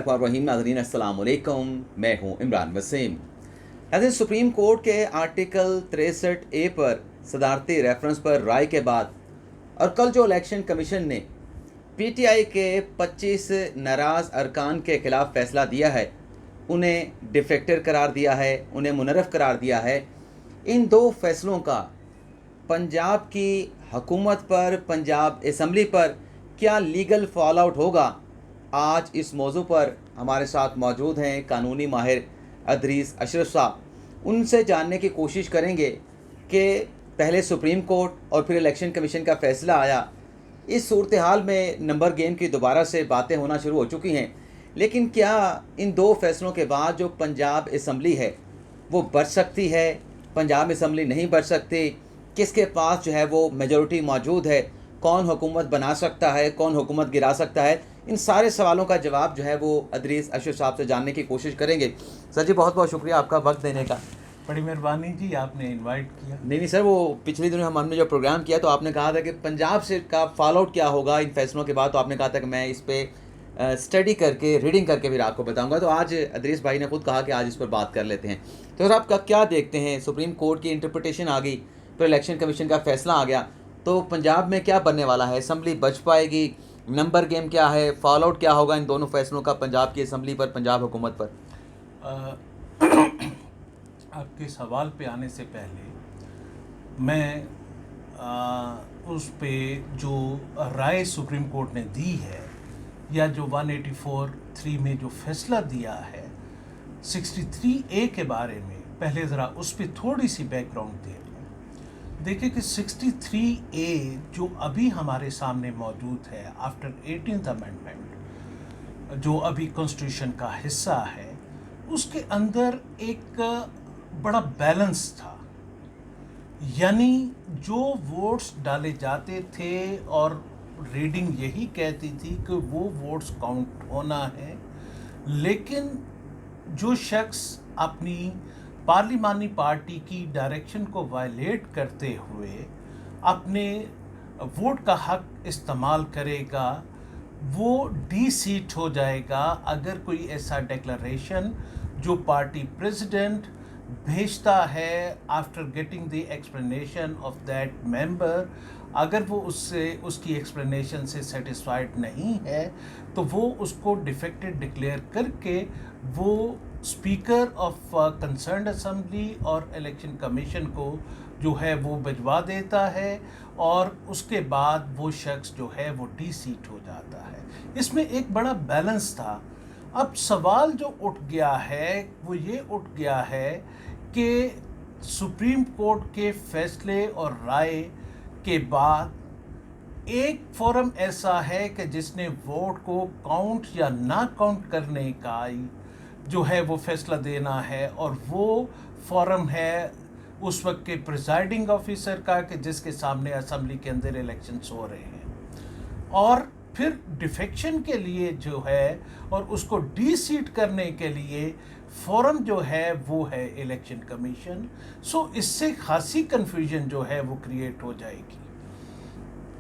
रहीम नाज़रीन अस्सलाम वालेकुम, मैं हूं इमरान वसीम। नाज़रीन, सुप्रीम कोर्ट के आर्टिकल 63A पर सदारती रेफरेंस पर राय के बाद और कल जो इलेक्शन कमीशन ने पीटीआई के 25 नाराज़ अरकान के ख़िलाफ़ फ़ैसला दिया है, उन्हें डिफेक्टर करार दिया है, उन्हें मुनरफ़ करार दिया है। इन दो फैसलों का पंजाब की हुकूमत पर, पंजाब असम्बली पर क्या लीगल फॉल आउट होगा? आज इस मौजू पर हमारे साथ मौजूद हैं कानूनी माहिर अदरीस अशरफ साहब। उनसे जानने की कोशिश करेंगे कि पहले सुप्रीम कोर्ट और फिर इलेक्शन कमीशन का फ़ैसला आया। इस सूरत हाल में नंबर गेम की दोबारा से बातें होना शुरू हो चुकी हैं, लेकिन क्या इन दो फैसलों के बाद जो पंजाब असम्बली है वो बढ़ सकती है, पंजाब असम्बली नहीं बढ़ सकती? किसके पास जो है वो मेजॉरिटी मौजूद है? कौन हुकूमत बना सकता है, कौन हुकूमत गिरा सकता है? इन सारे सवालों का जवाब जो है वो अदरीस अशरफ साहब से जानने की कोशिश करेंगे। सर जी, बहुत बहुत शुक्रिया आपका वक्त देने का। बड़ी मेहरबानी जी, आपने इनवाइट किया। नहीं सर, वो पिछले दिनों हमने जो प्रोग्राम किया तो आपने कहा था कि पंजाब से का फॉल आउट क्या होगा इन फैसलों के बाद, तो आपने कहा था कि मैं इस पर स्टडी करके, रीडिंग करके फिर आपको बताऊंगा। तो आज अदरीस भाई ने खुद कहा कि आज इस पर बात कर लेते हैं। तो सर, आप क्या देखते हैं? सुप्रीम कोर्ट की इंटरप्रटेशन आ गई, फिर इलेक्शन कमीशन का फैसला आ गया, तो पंजाब में क्या बनने वाला है? असम्बली बच पाएगी? नंबर गेम क्या है? फॉल आउट क्या होगा इन दोनों फैसलों का पंजाब की असम्बली पर, पंजाब हुकूमत पर? आपके सवाल पे आने से पहले मैं उस पे जो राय सुप्रीम कोर्ट ने दी है, या जो 184(3) में जो फैसला दिया है 63A के बारे में, पहले ज़रा उस पर थोड़ी सी बैकग्राउंड दे दूँ। देखिए कि 63A जो अभी हमारे सामने मौजूद है आफ्टर 18th अमेंडमेंट, जो अभी कॉन्स्टिट्यूशन का हिस्सा है, उसके अंदर एक बड़ा बैलेंस था। यानी जो वोट्स डाले जाते थे और रीडिंग यही कहती थी कि वो वोट्स काउंट होना है, लेकिन जो शख्स अपनी पार्लिमानी पार्टी की डायरेक्शन को वायलेट करते हुए अपने वोट का हक इस्तेमाल करेगा, वो डी सीट हो जाएगा अगर कोई ऐसा डिक्लेरेशन जो पार्टी प्रेसिडेंट भेजता है after getting the explanation of that member, अगर वो उससे उसकी एक्सप्लेनेशन से सेटिस्फाइड नहीं है तो वो उसको डिफेक्टेड डिक्लेयर करके वो स्पीकर ऑफ कंसर्न्ड असेंबली और इलेक्शन कमीशन को जो है वो भिजवा देता है, और उसके बाद वो शख्स जो है वो डी सीट हो जाता है। इसमें एक बड़ा बैलेंस था। अब सवाल जो उठ गया है वो ये उठ गया है कि सुप्रीम कोर्ट के फैसले और राय के बाद एक फोरम ऐसा है कि जिसने वोट को काउंट या ना काउंट करने का जो है वो फैसला देना है, और वो फोरम है उस वक्त के प्रिजाइडिंग ऑफिसर का कि जिसके सामने असेंबली के अंदर इलेक्शंस हो रहे हैं। और फिर डिफेक्शन के लिए जो है और उसको डी सीट करने के लिए फोरम जो है वो है इलेक्शन कमीशन। सो इससे खासी कन्फ्यूजन जो है वो क्रिएट हो जाएगी।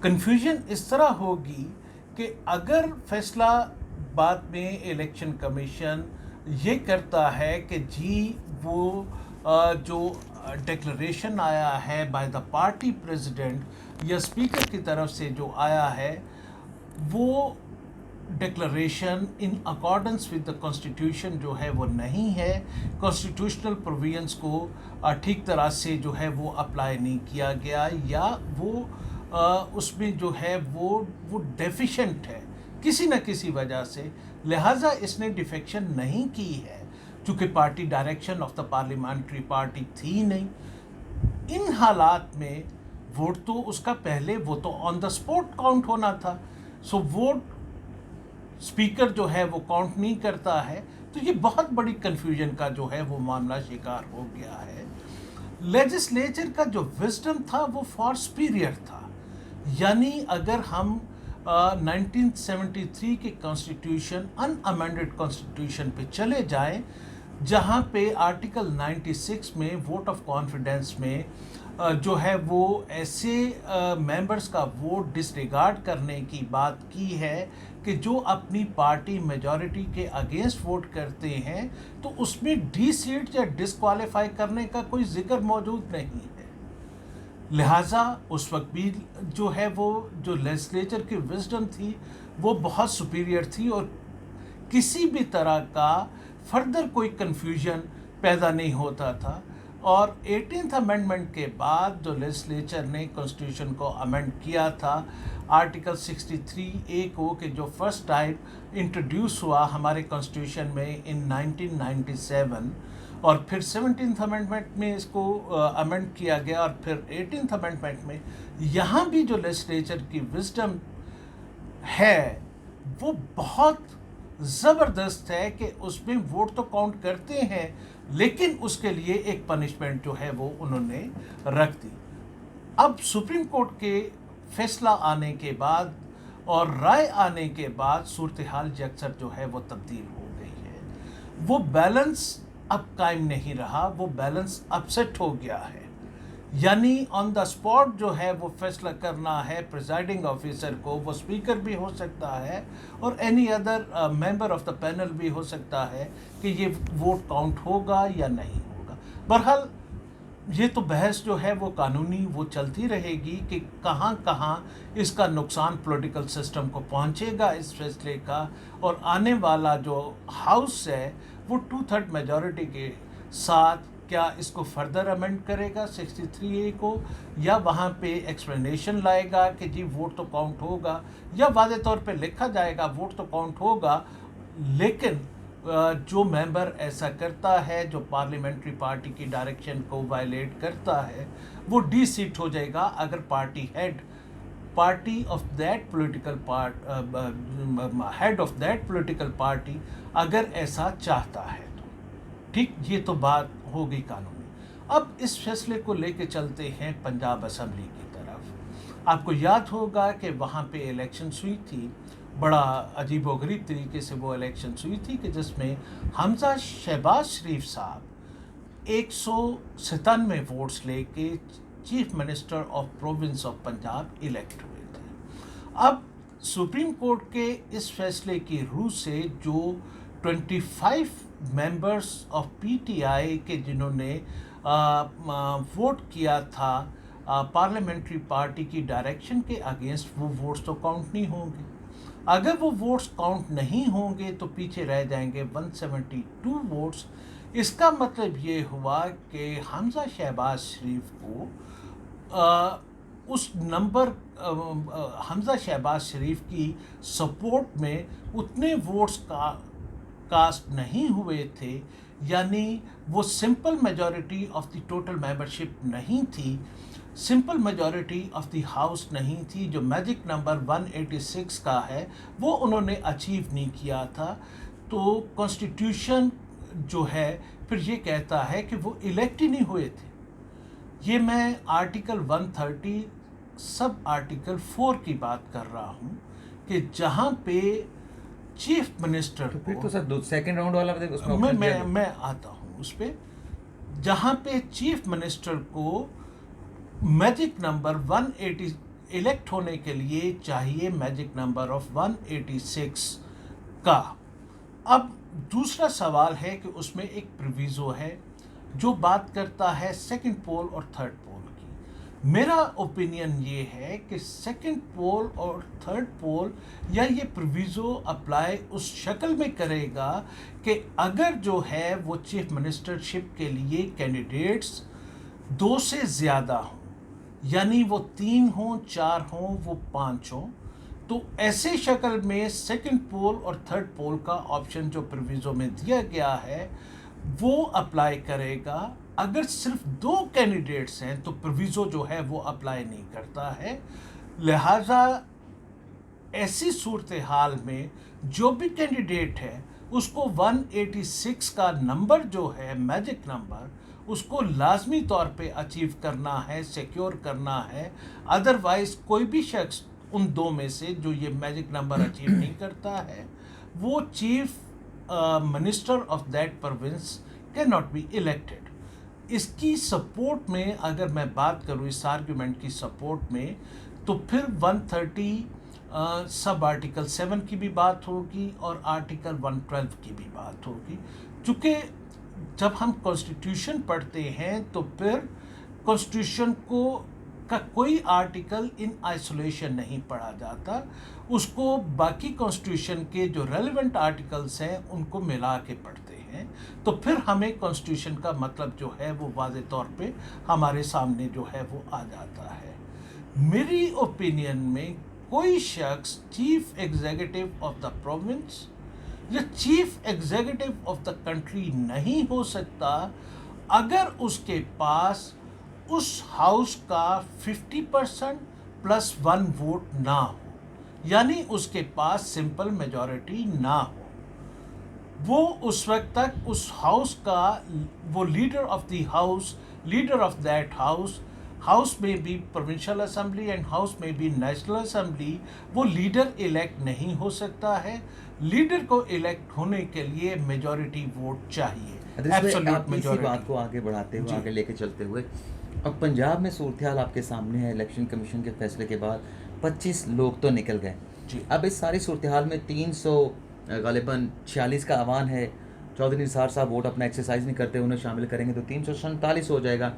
कन्फ्यूजन इस तरह होगी कि अगर फैसला बाद में इलेक्शन कमीशन ये करता है कि जी वो जो डिक्लेरेशन आया है बाय द पार्टी प्रेसिडेंट या स्पीकर की तरफ से जो आया है, वो declaration in accordance with the constitution जो है वो नहीं है, कॉन्स्टिट्यूशनल प्रोविजंस को ठीक तरह से जो है वो अप्लाई नहीं किया गया, या वो उसमें जो है वो डेफिशिएंट है किसी न किसी वजह से, लिहाजा इसने डिफेक्शन नहीं की है, चूँकि party direction of the parliamentary party थी नहीं। इन हालात में वोट तो उसका पहले वो तो ऑन द स्पॉट काउंट होना था, सो वोट स्पीकर जो है वो काउंट नहीं करता है, तो ये बहुत बड़ी कन्फ्यूजन का जो है वो मामला शिकार हो गया है। लेजिस्लेचर का जो विजडम था वो फॉर सुपीरियर था। यानी अगर हम 1973 के कॉन्स्टिट्यूशन, अनअमेंडेड कॉन्स्टिट्यूशन पे चले जाएं, जहां पे आर्टिकल 96 में वोट ऑफ कॉन्फिडेंस में जो है वो ऐसे मेंबर्स का वोट डिसरिगार्ड करने की बात की है कि जो अपनी पार्टी मेजॉरिटी के अगेंस्ट वोट करते हैं, तो उसमें डी सीट या डिसक्वालीफाई करने का कोई जिक्र मौजूद नहीं है। लिहाजा उस वक्त भी जो है वो जो लेजिस्लेचर की विजडम थी वो बहुत सुपीरियर थी और किसी भी तरह का फर्दर कोई कन्फ्यूजन पैदा नहीं होता था। और 18th अमेंडमेंट के बाद जो लेजिस्लेचर ने कॉन्स्टिट्यूशन को अमेंड किया था, आर्टिकल 63A को, कि जो फर्स्ट टाइम इंट्रोड्यूस हुआ हमारे कॉन्स्टिट्यूशन में इन 1997, और फिर 17th अमेंडमेंट में इसको अमेंड किया गया, और फिर 18th अमेंडमेंट में यहाँ भी जो लेजिस्लेचर की विजडम है वो बहुत ज़बरदस्त है कि उसमें वोट तो काउंट करते हैं, लेकिन उसके लिए एक पनिशमेंट जो है वो उन्होंने रख दी। अब सुप्रीम कोर्ट के फैसला आने के बाद और राय आने के बाद सूरत हाल अक्सर जो है वो तब्दील हो गई है। वो बैलेंस अब कायम नहीं रहा, वो बैलेंस अपसेट हो गया है। यानी ऑन द स्पॉट जो है वो फैसला करना है प्रिजाइडिंग ऑफिसर को, वो स्पीकर भी हो सकता है और any other member of the panel भी हो सकता है कि ये वोट काउंट होगा या नहीं होगा। बहरहाल ये तो बहस जो है वो कानूनी वो चलती रहेगी कि कहाँ कहाँ इसका नुकसान पॉलिटिकल सिस्टम को पहुँचेगा इस फैसले का, और आने वाला जो हाउस है वो 2/3 मेजॉरिटी के साथ क्या इसको फर्दर अमेंड करेगा 63A को, या वहाँ पे एक्सप्लेनेशन लाएगा कि जी वोट तो काउंट होगा, या वादे तौर पे लिखा जाएगा वोट तो काउंट होगा, लेकिन जो मेंबर ऐसा करता है, जो पार्लियामेंट्री पार्टी की डायरेक्शन को वायलेट करता है, वो डी सीट हो जाएगा अगर party head of that political party अगर ऐसा चाहता है तो। ठीक, ये तो बात हो गई कानूनी। अब इस फैसले को लेके चलते हैं पंजाब असेंबली की तरफ। आपको याद होगा कि वहाँ पे इलेक्शंस हुई थी, बड़ा अजीबोगरीब तरीके से वो इलेक्शंस हुई थी कि जिसमें हमजा शहबाज शरीफ साहब 197 वोट्स लेके chief minister of province of Punjab elect हुए थे। अब सुप्रीम कोर्ट के इस फैसले की रूह से जो 25 मेंबर्स ऑफ पीटीआई के जिन्होंने वोट किया था पार्लियामेंट्री पार्टी की डायरेक्शन के अगेंस्ट, वो वोट्स तो काउंट नहीं होंगे। अगर वो वोट्स काउंट नहीं होंगे तो पीछे रह जाएंगे 172 वोट्स। इसका मतलब ये हुआ कि हमजा शहबाज शरीफ को उस नंबर हमजा शहबाज शरीफ की सपोर्ट में उतने वोट्स कास्ट नहीं हुए थे, यानी वो simple majority of the total membership नहीं थी, simple majority of the house नहीं थी, जो मैजिक नंबर 186 का है वो उन्होंने अचीव नहीं किया था। तो कॉन्स्टिट्यूशन जो है फिर ये कहता है कि वो इलेक्ट ही नहीं हुए थे। ये मैं आर्टिकल 130 सब आर्टिकल 4 की बात कर रहा हूँ कि जहाँ पे चीफ मिनिस्टर तो फिर तो सर सेकंड राउंड वाला उसमें मैं आता हूँ उस पर, जहाँ पे चीफ मिनिस्टर को मैजिक नंबर 180 इलेक्ट होने के लिए चाहिए मैजिक नंबर ऑफ 186 का। अब दूसरा सवाल है कि उसमें एक प्रोविज़ो है जो बात करता है सेकंड पोल और थर्ड पोल की। मेरा ओपिनियन ये है कि सेकंड पोल और थर्ड पोल या ये प्रोविज़ो अप्लाई उस शक्ल में करेगा कि अगर जो है वो चीफ मिनिस्टरशिप के लिए कैंडिडेट्स 2 से ज़्यादा हों, यानी वो 3 हों, 4 हों, वो 5 हों, तो ऐसे शक्ल में सेकंड पोल और थर्ड पोल का ऑप्शन जो प्रोविज़ो में दिया गया है वो अप्लाई करेगा। अगर सिर्फ 2 कैंडिडेट्स हैं तो प्रोविज़ो जो है वो अप्लाई नहीं करता है। लिहाजा ऐसी सूरत हाल में जो भी कैंडिडेट है उसको 186 का नंबर जो है मैजिक नंबर, उसको लाजमी तौर पे अचीव करना है, सिक्योर करना है। अदरवाइज़ कोई भी शख्स उन 2 में से जो ये मैजिक नंबर अचीव नहीं करता है वो chief minister of that province can not be elected. इसकी सपोर्ट में अगर मैं बात करूं, इस आर्ग्यूमेंट की सपोर्ट में, तो फिर 130 सब आर्टिकल 7 की भी बात होगी और आर्टिकल 112 की भी बात होगी। चूँकि जब हम कॉन्स्टिट्यूशन पढ़ते हैं तो फिर कॉन्स्टिट्यूशन को का कोई आर्टिकल इन आइसोलेशन नहीं पढ़ा जाता, उसको बाकी कॉन्स्टिट्यूशन के जो रेलेवेंट आर्टिकल्स हैं उनको मिला के पढ़ते हैं, तो फिर हमें कॉन्स्टिट्यूशन का मतलब जो है वो वाज़े तौर पे हमारे सामने जो है वो आ जाता है। मेरी ओपिनियन में कोई शख्स chief executive of the province या chief executive of the country नहीं हो सकता अगर उसके पास उस हाउस का 50% + 1 वोट ना हो, यानी उसके पास सिंपल मेजॉरिटी ना हो। वो उस वक्त तक उस हाउस का वो leader of the house, leader of that house में भी प्रोविंशियल असेंबली एंड हाउस में भी नेशनल असेंबली, वो लीडर इलेक्ट नहीं हो सकता है। लीडर को इलेक्ट होने के लिए मेजॉरिटी वोट चाहिए, आप इसी बात को आगे बढ़ाते हुए, आगे लेके चलते हुए, अब पंजाब में सूरत हाल आपके सामने है। इलेक्शन कमीशन के फैसले के बाद 25 लोग तो निकल गए जी। अब इस सारी सूरत हाल में 300 गालिबन 46 का आह्वान है। चौधरी निसार साहब वोट अपना एक्सरसाइज नहीं करते, उन्हें शामिल करेंगे तो 347 हो जाएगा।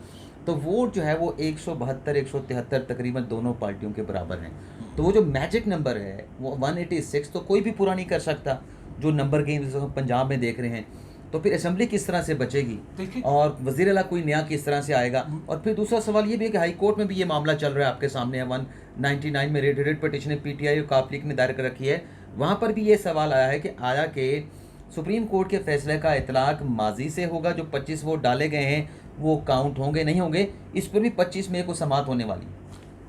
तो वोट जो है वो 172 173 तकरीबन दोनों पार्टियों के बराबर हैं। तो वो जो मैजिक नंबर है वो 186 तो कोई भी पूरा नहीं कर सकता, जो नंबर गेम जैसे हम पंजाब में देख रहे हैं। तो फिर असेंबली किस तरह से बचेगी और वज़ीर आला कोई नया किस तरह से आएगा? और फिर दूसरा सवाल ये भी है कि हाई कोर्ट में भी ये मामला चल रहा है, आपके सामने है। 199 में रेड पटिशन पीटीआई और काफ लीग ने दायर कर रखी है। वहाँ पर भी ये सवाल आया है कि आया कि सुप्रीम कोर्ट के फैसले का इतलाक माजी से होगा, जो 25 वोट डाले गए हैं वो काउंट होंगे नहीं होंगे, इस पर भी 25 मई को समाअत होने वाली।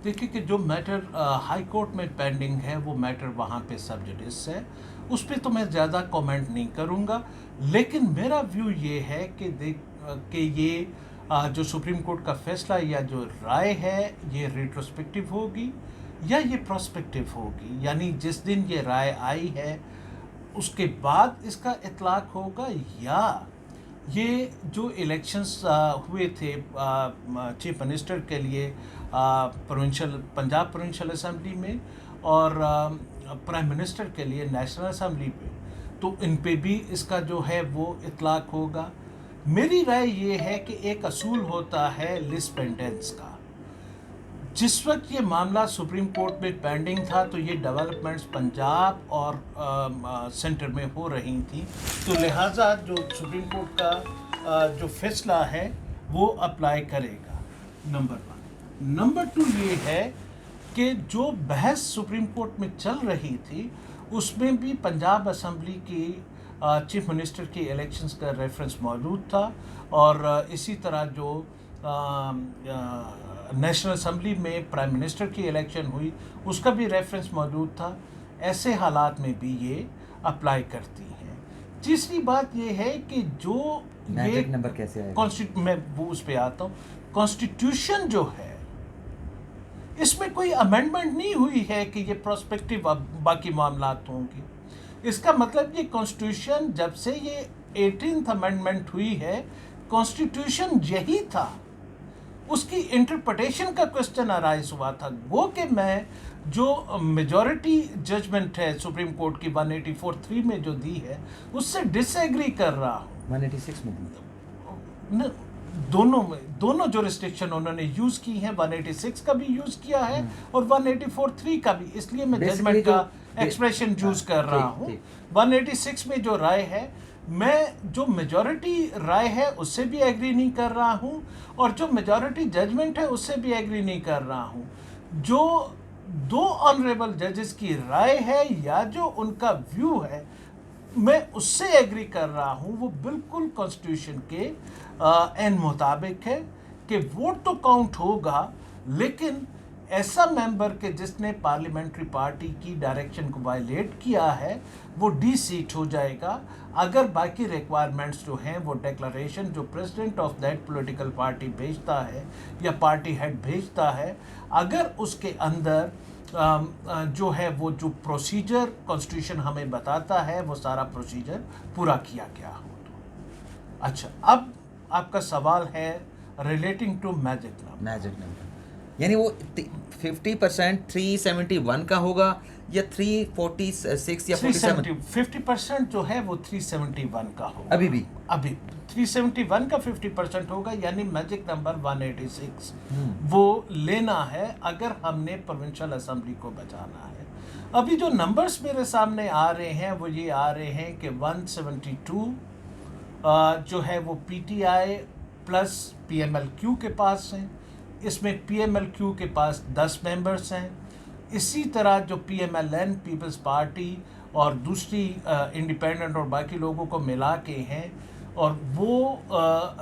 देखिए कि जो मैटर हाई कोर्ट में पेंडिंग है वो मैटर वहाँ पे सब जुडिस है, उस पर तो मैं ज़्यादा कमेंट नहीं करूँगा। लेकिन मेरा व्यू ये है कि ये जो सुप्रीम कोर्ट का फैसला या जो राय है ये रेट्रोस्पेक्टिव होगी या ये प्रोस्पेक्टिव होगी, यानी जिस दिन ये राय आई है उसके बाद इसका इतलाक होगा, या ये जो इलेक्शंस हुए थे चीफ मिनिस्टर के लिए पंजाब प्रोविंशियल असेंबली में और प्राइम मिनिस्टर के लिए नेशनल असेंबली पे, तो इन पे भी इसका जो है वो इतलाक होगा। मेरी राय ये है कि एक असूल होता है लिस पेंडेंस का। जिस वक्त ये मामला सुप्रीम कोर्ट में पेंडिंग था तो ये डेवलपमेंट्स पंजाब और सेंटर में हो रही थी, तो लिहाजा जो सुप्रीम कोर्ट का जो फैसला है वो अप्लाई करेगा, नंबर 1। नंबर 2 ये है कि जो बहस सुप्रीम कोर्ट में चल रही थी उसमें भी पंजाब असेंबली की चीफ मिनिस्टर की इलेक्शंस का रेफरेंस मौजूद था, और इसी तरह जो नेशनल असेंबली में प्राइम मिनिस्टर की इलेक्शन हुई उसका भी रेफरेंस मौजूद था। ऐसे हालात में भी ये अप्लाई करती हैं। तीसरी बात ये है कि जो मैजिक नंबर कैसे आएगा, मैं वो उस पे आता हूँ। कॉन्स्टिट्यूशन जो है इसमें कोई अमेंडमेंट नहीं हुई है कि ये प्रोस्पेक्टिव बाकी मामलात होंगे। इसका मतलब ये कॉन्स्टिट्यूशन जब से ये 18th अमेंडमेंट हुई है, कॉन्स्टिट्यूशन यही था, उसकी इंटरप्रिटेशन का क्वेश्चन अराइज हुआ था। वो कि मैं जो मेजॉरिटी जजमेंट है सुप्रीम कोर्ट की 184(3) में जो दी है उससे डिसएग्री कर रहा हूँ। 186 में दोनों जो रिस्ट्रिक्शन उन्होंने यूज की हैं, 186 का भी यूज किया है और 184(3) का भी, इसलिए मैं जजमेंट का एक्सप्रेशन यूज कर रहा हूँ। 186 में जो राय है, मैं जो मेजॉरिटी राय है उससे भी एग्री नहीं कर रहा हूँ और जो मेजॉरिटी जजमेंट है उससे भी एग्री नहीं कर रहा हूँ। जो 2 ऑनरेबल जजेस की राय है या जो उनका व्यू है मैं उससे एग्री कर रहा हूँ, वो बिल्कुल कॉन्स्टिट्यूशन के एन मुताबिक है कि वोट तो काउंट होगा, लेकिन ऐसा मेंबर के जिसने पार्लियामेंट्री पार्टी की डायरेक्शन को वायलेट किया है वो डी-सीट हो जाएगा। अगर बाकी रिक्वायरमेंट्स जो हैं वो डिक्लेरेशन जो president of that political party भेजता है या पार्टी हेड भेजता है, अगर उसके अंदर जो है वो जो प्रोसीजर कॉन्स्टिट्यूशन हमें बताता है वो सारा प्रोसीजर पूरा किया गया हो तो। अच्छा, अब आपका सवाल है relating to magic number. Magic number यानी वो 50% 371 का होगा या 346 या 47? 50% जो है वो 371 का होगा अभी भी? अभी 371 का 50% होगा, यानी मैजिक नंबर 186 वो लेना है अगर हमने प्रोविंशियल असेंबली को बचाना है। अभी जो नंबर्स मेरे सामने आ रहे हैं वो ये आ रहे हैं कि 172 जो है वो पीटीआई प्लस पीएमएलक्यू के पास हैं। इसमें पीएमएलक्यू के पास 10 मेंबर्स हैं। इसी तरह जो पीएमएलएन पीपल्स पार्टी और दूसरी इंडिपेंडेंट और बाकी लोगों को मिला के हैं, और वो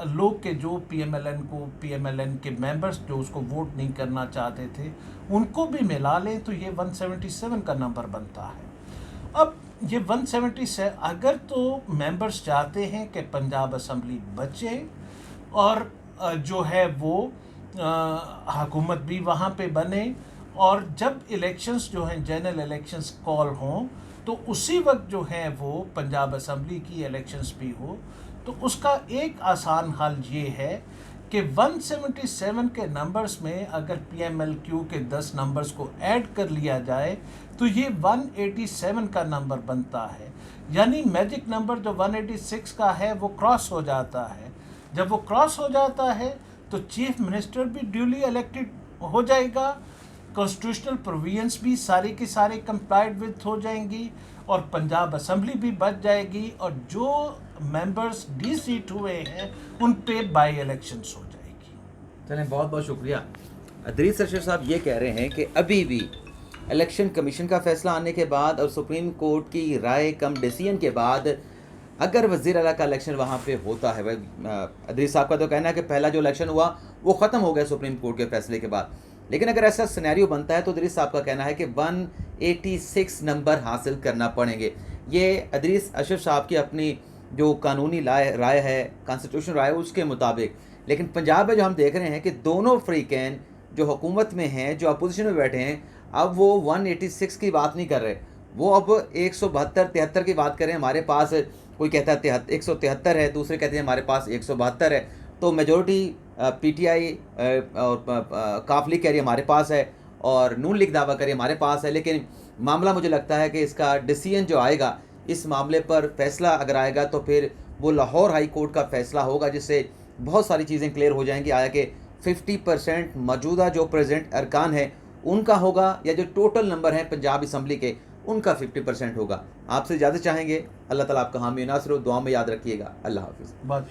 लोग के जो पीएमएलएन के मेंबर्स जो उसको वोट नहीं करना चाहते थे उनको भी मिला लें तो ये 177 का नंबर बनता है। अब ये 177 अगर तो मेंबर्स चाहते हैं कि पंजाब असेंबली बचे और जो है वो हुकूमत भी वहाँ पे बने, और जब इलेक्शंस जो हैं जनरल इलेक्शंस कॉल हों तो उसी वक्त जो है वो पंजाब असेंबली की इलेक्शंस भी हो, तो उसका एक आसान हल ये है कि 177 के नंबर्स में अगर पीएमएलक्यू के 10 नंबर्स को ऐड कर लिया जाए तो ये 187 का नंबर बनता है। यानी मैजिक नंबर जो 186 का है वो क्रॉस हो जाता है। जब वो क्रॉस हो जाता है तो चीफ मिनिस्टर भी ड्यूली इलेक्टेड हो जाएगा, कॉन्स्टिट्यूशनल प्रोविजंस भी सारी की सारी कंप्लाइड विद हो जाएंगी, और पंजाब असेंबली भी बच जाएगी, और जो मेंबर्स डीसीट हुए हैं उन पे बाई इलेक्शंस हो जाएगी। चलें, बहुत बहुत शुक्रिया। अदरीस अशरफ साहब ये कह रहे हैं कि अभी भी इलेक्शन कमीशन का फैसला आने के बाद और सुप्रीम कोर्ट की राय कम डिसीजन के बाद अगर वज़ीर आला का इलेक्शन वहाँ पे होता है, अदरीस साहब का तो कहना है कि पहला जो इलेक्शन हुआ वो ख़त्म हो गया सुप्रीम कोर्ट के फैसले के बाद, लेकिन अगर ऐसा सिनेरियो बनता है तो अदरीस साहब का कहना है कि 186 नंबर हासिल करना पड़ेंगे। ये अदरीस अशरफ साहब की अपनी जो कानूनी राय है, कॉन्स्टिट्यूशन राय है उसके मुताबिक। लेकिन पंजाब में जो हम देख रहे हैं कि दोनों फ्रीकैन जो हुकूमत में हैं, जो अपोजिशन में बैठे हैं, अब वो 186 की बात नहीं कर रहे, वो अब 172-73 की बात कर रहे हैं। हमारे पास कोई कहता है 173 है, दूसरे कहते हैं हमारे पास 172 है। तो मेजॉरिटी पीटीआई और काफ लीग कह रही है हमारे पास है, और नून लीग दावा करिए हमारे पास है। लेकिन मामला मुझे लगता है कि इसका डिसीजन जो आएगा इस मामले पर फैसला अगर आएगा तो फिर वो लाहौर हाई कोर्ट का फैसला होगा, जिससे बहुत सारी चीज़ें क्लियर हो जाएंगी। आया कि 50% मौजूदा जो प्रेजेंट अरकान है उनका होगा, या जो टोटल नंबर हैं पंजाब असम्बली के उनका 50% होगा। आपसे इजाज़त चाहेंगे। अल्लाह ताला आपका हामी नासिर हो, दुआ में याद रखिएगा। अल्लाह हाफिज़।